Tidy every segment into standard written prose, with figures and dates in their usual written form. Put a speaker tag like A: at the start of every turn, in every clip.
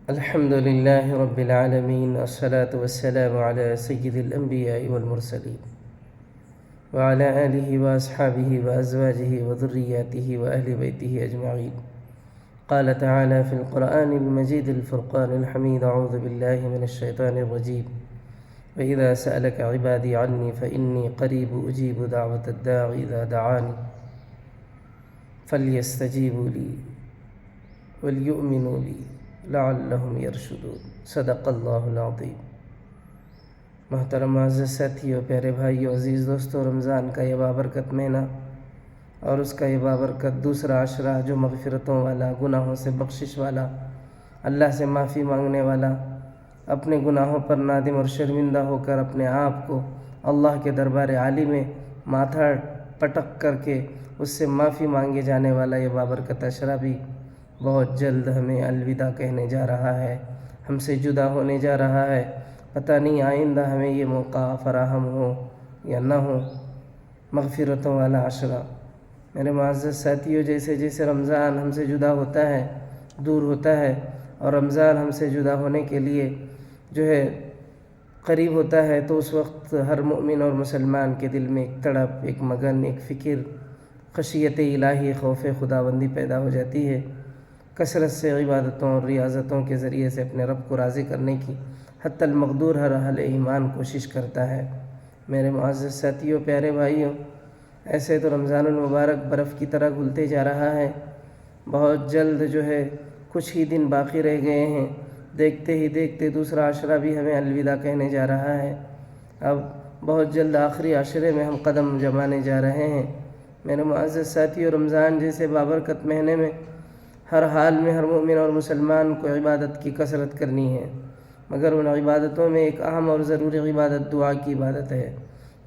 A: الحمد لله رب العالمين، والصلاة والسلام على سيد الأنبياء والمرسلين وعلى آله وأصحابه وأزواجه وذرياته وأهل بيته أجمعين. قال تعالى في القرآن المجيد الفرقان الحميد: أعوذ بالله من الشيطان الرجيم. وإذا سألك عبادي عني فإني قريب أجيب دعوة الداع إذا دعاني فليستجيبوا لي وليؤمنوا بي لعلهم يرشدون. صدق اللہ العظیم. محترم معزز ساتھیوں، پیارے بھائیوں، عزیز دوستوں، رمضان کا یہ بابرکت مہینہ اور اس کا یہ بابرکت دوسرا عشرہ جو مغفرتوں والا، گناہوں سے بخشش والا، اللہ سے معافی مانگنے والا، اپنے گناہوں پر نادم اور شرمندہ ہو کر اپنے آپ کو اللہ کے دربار عالی میں ماتھا پٹک کر کے اس سے معافی مانگے جانے والا یہ بابرکت عشرہ بھی بہت جلد ہمیں الوداع کہنے جا رہا ہے، ہم سے جدا ہونے جا رہا ہے. پتہ نہیں آئندہ ہمیں یہ موقع فراہم ہو یا نہ ہو. مغفرتوں والا عشرہ، میرے معزز ساتھیوں، جیسے جیسے رمضان ہم سے جدا ہوتا ہے، دور ہوتا ہے، اور رمضان ہم سے جدا ہونے کے لیے جو ہے قریب ہوتا ہے، تو اس وقت ہر مومن اور مسلمان کے دل میں ایک تڑپ، ایک مگن، ایک فکر، خشیت الہی، خوف خداوندی پیدا ہو جاتی ہے. کثرت سے عبادتوں اور ریاضتوں کے ذریعے سے اپنے رب کو راضی کرنے کی حتی المقدور ہر اہل ایمان کوشش کرتا ہے. میرے معزز ساتھیوں، پیارے بھائیوں، ایسے تو رمضان المبارک برف کی طرح گھلتے جا رہا ہے. بہت جلد جو ہے کچھ ہی دن باقی رہ گئے ہیں. دیکھتے ہی دیکھتے دوسرا عشرہ بھی ہمیں الوداع کہنے جا رہا ہے. اب بہت جلد آخری عشرے میں ہم قدم جمانے جا رہے ہیں. میرے معزز ساتھیوں، رمضان جیسے بابرکت مہینے میں ہر حال میں ہر مومن اور مسلمان کو عبادت کی کثرت کرنی ہے، مگر ان عبادتوں میں ایک اہم اور ضروری عبادت دعا کی عبادت ہے.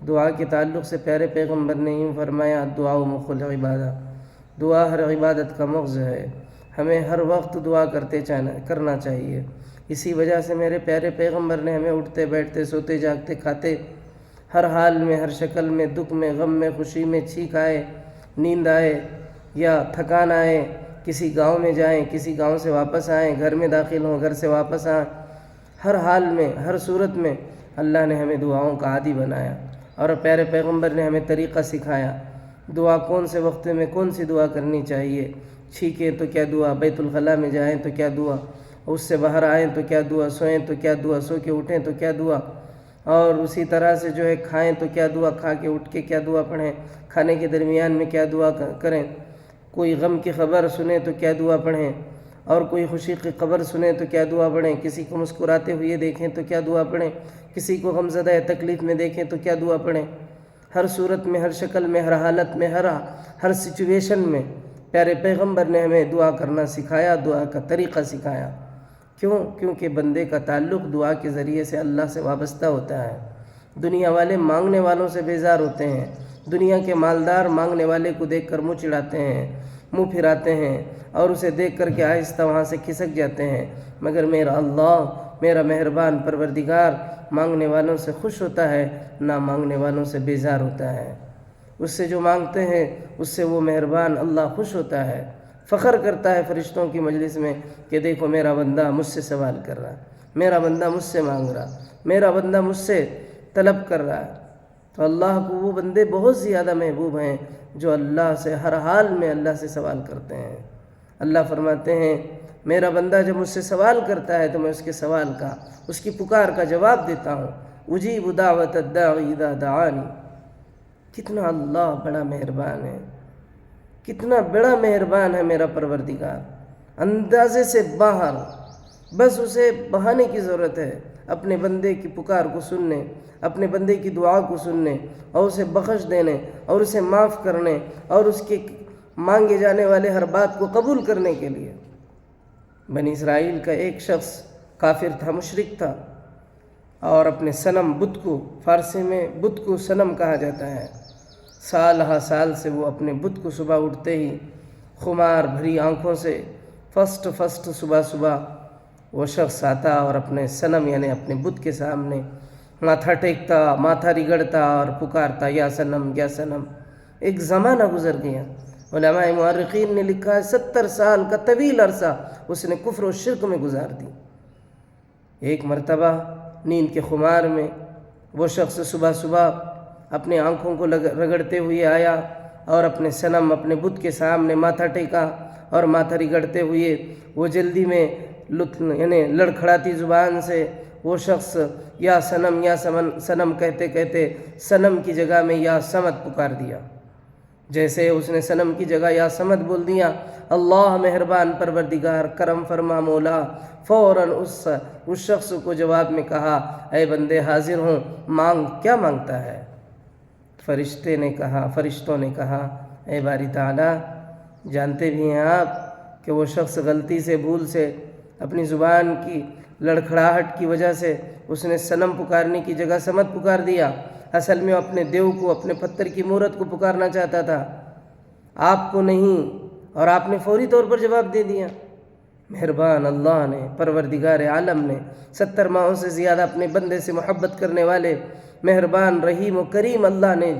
A: دعا کے تعلق سے پیارے پیغمبر نے یوں فرمایا: دعا مخ العبادہ. دعا ہر عبادت کا مغز ہے. ہمیں ہر وقت دعا کرنا چاہیے. اسی وجہ سے میرے پیارے پیغمبر نے ہمیں اٹھتے بیٹھتے، سوتے جاگتے، کھاتے، ہر حال میں، ہر شکل میں، دکھ میں، غم میں، خوشی میں، چھینک آئے، نیند آئے یا تھکان آئے، کسی گاؤں میں جائیں، کسی گاؤں سے واپس آئیں، گھر میں داخل ہوں، گھر سے واپس آئیں، ہر حال میں، ہر صورت میں اللہ نے ہمیں دعاؤں کا عادی بنایا اور پیارے پیغمبر نے ہمیں طریقہ سکھایا. دعا کون سے وقت میں کون سی دعا کرنی چاہیے. چھینکیں تو کیا دعا، بیت الخلاء میں جائیں تو کیا دعا، اس سے باہر آئیں تو کیا دعا، سوئیں تو کیا دعا، سو کے اٹھیں تو کیا دعا، اور اسی طرح سے جو ہے کھائیں تو کیا دعا، کھا کے اٹھ کے کیا دعا پڑھیں، کھانے کے درمیان میں کیا دعا کریں، کوئی غم کی خبر سنیں تو کیا دعا پڑھیں، اور کوئی خوشی کی خبر سنیں تو کیا دعا پڑھیں، کسی کو مسکراتے ہوئے دیکھیں تو کیا دعا پڑھیں، کسی کو غمزدہ تکلیف میں دیکھیں تو کیا دعا پڑھیں. ہر صورت میں، ہر شکل میں، ہر حالت میں، ہر سچویشن میں پیارے پیغمبر نے ہمیں دعا کرنا سکھایا، دعا کا طریقہ سکھایا. کیونکہ بندے کا تعلق دعا کے ذریعے سے اللہ سے وابستہ ہوتا ہے. دنیا والے مانگنے والوں سے بیزار ہوتے ہیں. دنیا کے مالدار مانگنے والے کو دیکھ کر منہ چڑھاتے ہیں، منہ پھراتے ہیں، اور اسے دیکھ کر کے آہستہ وہاں سے کھسک جاتے ہیں. مگر میرا اللہ، میرا مہربان پروردگار مانگنے والوں سے خوش ہوتا ہے، نہ مانگنے والوں سے بیزار ہوتا ہے. اس سے جو مانگتے ہیں اس سے وہ مہربان اللہ خوش ہوتا ہے. فخر کرتا ہے فرشتوں کی مجلس میں کہ دیکھو میرا بندہ مجھ سے سوال کر رہا، میرا بندہ مجھ سے مانگ رہا، میرا بندہ مجھ سے طلب کر رہا ہے. تو اللہ کو وہ بندے بہت زیادہ محبوب ہیں جو اللہ سے ہر حال میں اللہ سے سوال کرتے ہیں. اللہ فرماتے ہیں میرا بندہ جب مجھ سے سوال کرتا ہے تو میں اس کے سوال کا، اس کی پکار کا جواب دیتا ہوں. اجیب دعوت الداعی اذا دعانی. کتنا اللہ بڑا مہربان ہے، کتنا بڑا مہربان ہے میرا پروردگار. اندازے سے باہر، بس اسے بہانے کی ضرورت ہے اپنے بندے کی پکار کو سننے، اپنے بندے کی دعا کو سننے، اور اسے بخش دینے، اور اسے معاف کرنے، اور اس کے مانگے جانے والے ہر بات کو قبول کرنے کے لیے. بنی اسرائیل کا ایک شخص کافر تھا، مشرک تھا، اور اپنے صنم بت کو، فارسی میں بت کو صنم کہا جاتا ہے، سال ہا سال سے وہ اپنے بت کو صبح اٹھتے ہی خمار بھری آنکھوں سے فسٹ صبح وہ شخص آتا اور اپنے صنم یعنی اپنے بت کے سامنے ماتھا ٹیکتا، ماتھا رگڑتا اور پکارتا یا صنم یا صنم. ایک زمانہ گزر گیا. علماء مورخین نے لکھا ہے 70 سال کا طویل عرصہ اس نے کفر و شرک میں گزار دی. ایک مرتبہ نیند کے خمار میں وہ شخص صبح صبح اپنی آنکھوں کو رگڑتے ہوئے آیا اور اپنے صنم اپنے بت کے سامنے ماتھا ٹیکا اور ماتھا رگڑتے ہوئے وہ جلدی میں یعنی لڑکھڑاتی زبان سے وہ شخص یا صنم کہتے کہتے صنم کی جگہ میں یا صمد پکار دیا۔ جیسے اس نے صنم کی جگہ یا صمد بول دیا، اللہ مہربان پروردگار کرم فرما مولا، فوراً اس شخص کو جواب میں کہا، اے بندے حاضر ہوں، مانگ، کیا مانگتا ہے؟ فرشتوں نے کہا، اے باری تعالیٰ، جانتے بھی ہیں آپ کہ وہ شخص غلطی سے بھول سے اپنی زبان کی لڑکھڑاہٹ کی وجہ سے اس نے صنم پکارنے کی جگہ صمد پکار دیا۔ اصل میں اپنے دیو کو، اپنے پتھر کی مورت کو پکارنا چاہتا تھا، آپ کو نہیں، اور آپ نے فوری طور پر جواب دے دیا۔ مہربان اللہ نے، پروردگار عالم نے، 70 ماہوں سے زیادہ اپنے بندے سے محبت کرنے والے مہربان رحیم و کریم اللہ نے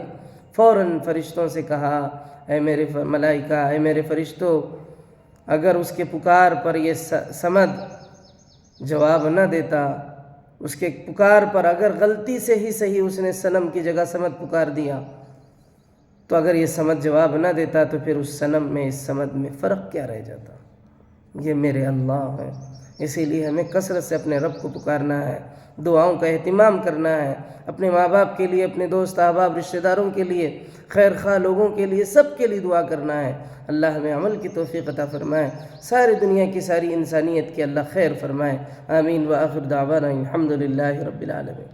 A: فوراً فرشتوں سے کہا، اے میرے ملائکہ، اے میرے فرشتوں، اگر اس کے پکار پر یہ صمد جواب نہ دیتا، اس کے پکار پر اگر غلطی سے ہی صحیح اس نے صنم کی جگہ صمد پکار دیا، تو اگر یہ صمد جواب نہ دیتا تو پھر اس صنم میں اس صمد میں فرق کیا رہ جاتا؟ یہ میرے اللہ ہیں۔ اسی لیے ہمیں کثرت سے اپنے رب کو پکارنا ہے، دعاؤں کا اہتمام کرنا ہے، اپنے ماں باپ کے لیے، اپنے دوست احباب رشتہ داروں کے لیے، خیر خواہ لوگوں کے لیے، سب کے لیے دعا کرنا ہے۔ اللہ ہمیں عمل کی توفیق عطا فرمائے، ساری دنیا کی ساری انسانیت کی اللہ خیر فرمائے۔ آمین۔ وآخر دعوانا الحمدللہ رب العالمین۔